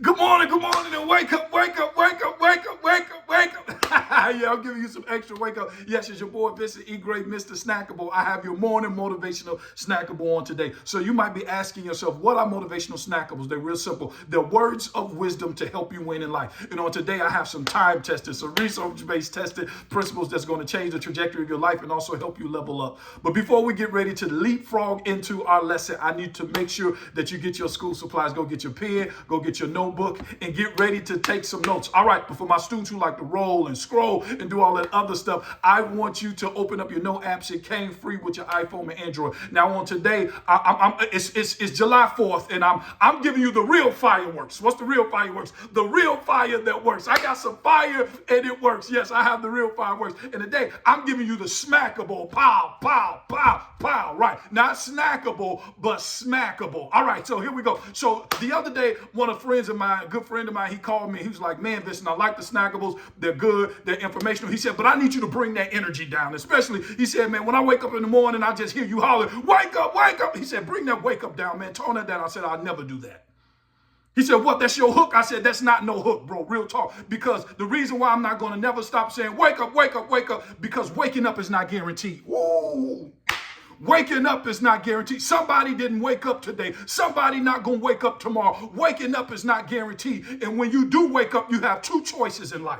good morning, and wake up, wake up, wake up, wake up, wake up, wake up. Yeah, I'm giving you some extra wake up. Yes, it's your boy, Mr. E. Great, Mr. Snackable. I have your morning motivational snackable on today. So you might be asking yourself, what are motivational snackables? They're real simple. They're words of wisdom to help you win in life. You know, today I have some time tested, some research-based tested principles that's going to change the trajectory of your life and also help you level up. But before we get ready to leapfrog into our lesson, I need to make sure that you get your school supplies. Go get your pen, go get your notebook, and get ready to take some notes. All right, but for my students who like to roll and scroll and do all that other stuff, I want you to open up your note apps. It came free with your iPhone and Android. Now on today, it's July 4th, and I'm giving you the real fireworks. What's the real fireworks? The real fire that works. I got some fire and it works. Yes, I have the real fireworks. And today, I'm giving you the smackable. Pow, pow, pow, pow. Right. Not snackable, but smackable. All right, so here we go. So the other day, one of friends of mine, a good friend of mine, he called me. He was like, man, listen, I like the snackables. They're good. They're informational. He said, but I need you to bring that energy down. Especially, he said, man, when I wake up in the morning, I just hear you holler, wake up, wake up. He said, bring that wake up down, man. Tone that down. I said, I'll never do that. He said, what, that's your hook? I said, that's not no hook, bro, real talk. Because the reason why I'm not going to never stop saying, wake up, wake up, wake up, because waking up is not guaranteed. Whoa. Waking up is not guaranteed. Somebody didn't wake up today. Somebody not going to wake up tomorrow. Waking up is not guaranteed. And when you do wake up, you have two choices in life.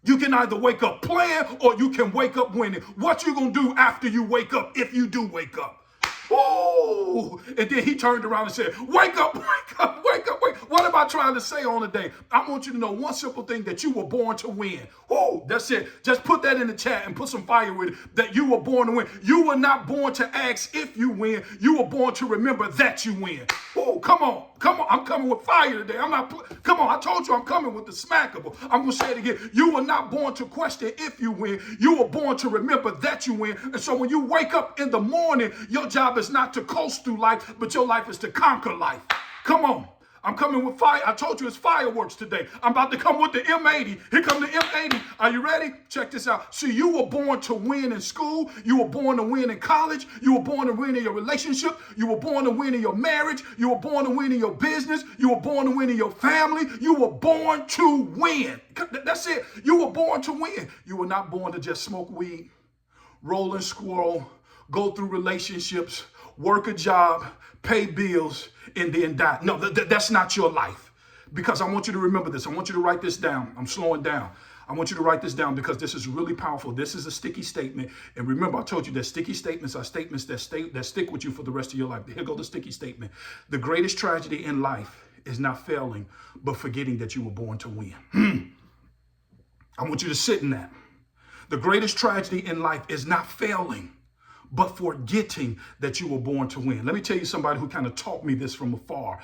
You can either wake up playing or you can wake up winning. What you going to do after you wake up if you do wake up? Oh, and then he turned around and said, wake up, wake up, wake up, wake up. What am I trying to say on the day? I want you to know one simple thing, that you were born to win. Oh, that's it. Just put that in the chat and put some fire with it, that you were born to win. You were not born to ask if you win. You were born to remember that you win. Oh, come on. Come on. I'm coming with fire today. Come on. I told you I'm coming with the smackable. I'm going to say it again. You were not born to question if you win. You were born to remember that you win. And so when you wake up in the morning, your job is not to coast through life, but your life is to conquer life. Come on. I'm coming with fire. I told you it's fireworks today. I'm about to come with the M80. Here come the M80. Are you ready? Check this out. See, you were born to win in school. You were born to win in college. You were born to win in your relationship. You were born to win in your marriage. You were born to win in your business. You were born to win in your family. You were born to win. That's it. You were born to win. You were not born to just smoke weed, roll and squirrel, go through relationships, work a job, pay bills, and then die. No, that's not your life. Because I want you to remember this. I want you to write this down. I'm slowing down. I want you to write this down because this is really powerful. This is a sticky statement. And remember, I told you that sticky statements are statements that stick with you for the rest of your life. Here goes the sticky statement. The greatest tragedy in life is not failing, but forgetting that you were born to win. I want you to sit in that. The greatest tragedy in life is not failing, but forgetting that you were born to win. Let me tell you somebody who kind of taught me this from afar.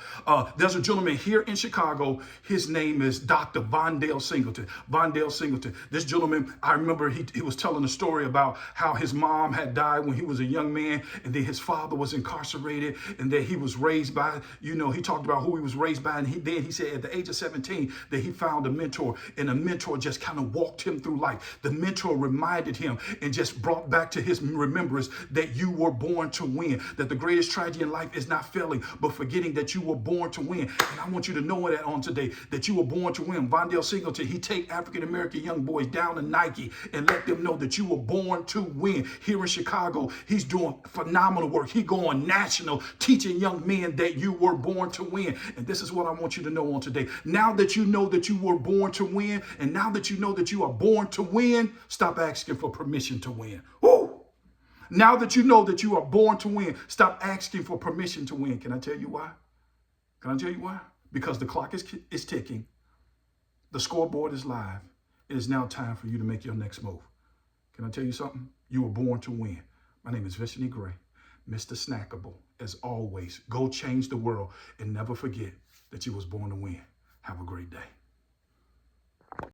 There's a gentleman here in Chicago. His name is Dr. Vondale Singleton. Vondale Singleton. This gentleman, I remember he was telling a story about how his mom had died when he was a young man, and then his father was incarcerated, and that he was raised by, he talked about who he was raised by, and then he said at the age of 17 that he found a mentor, and the mentor just kind of walked him through life. The mentor reminded him and just brought back to his remembrance that you were born to win, that the greatest tragedy in life is not failing, but forgetting that you were born to win. And I want you to know that on today, that you were born to win. Vondale Singleton, he take African-American young boys down to Nike and let them know that you were born to win. Here in Chicago, he's doing phenomenal work. He going national, teaching young men that you were born to win. And this is what I want you to know on today. Now that you know that you were born to win, and now that you know that you are born to win, stop asking for permission to win. Woo! Now that you know that you are born to win, stop asking for permission to win. Can I tell you why? Can I tell you why? Because the clock is ticking. The scoreboard is live. It is now time for you to make your next move. Can I tell you something? You were born to win. My name is Mr. Gray, Mr. Snackable. As always, go change the world and never forget that you was born to win. Have a great day.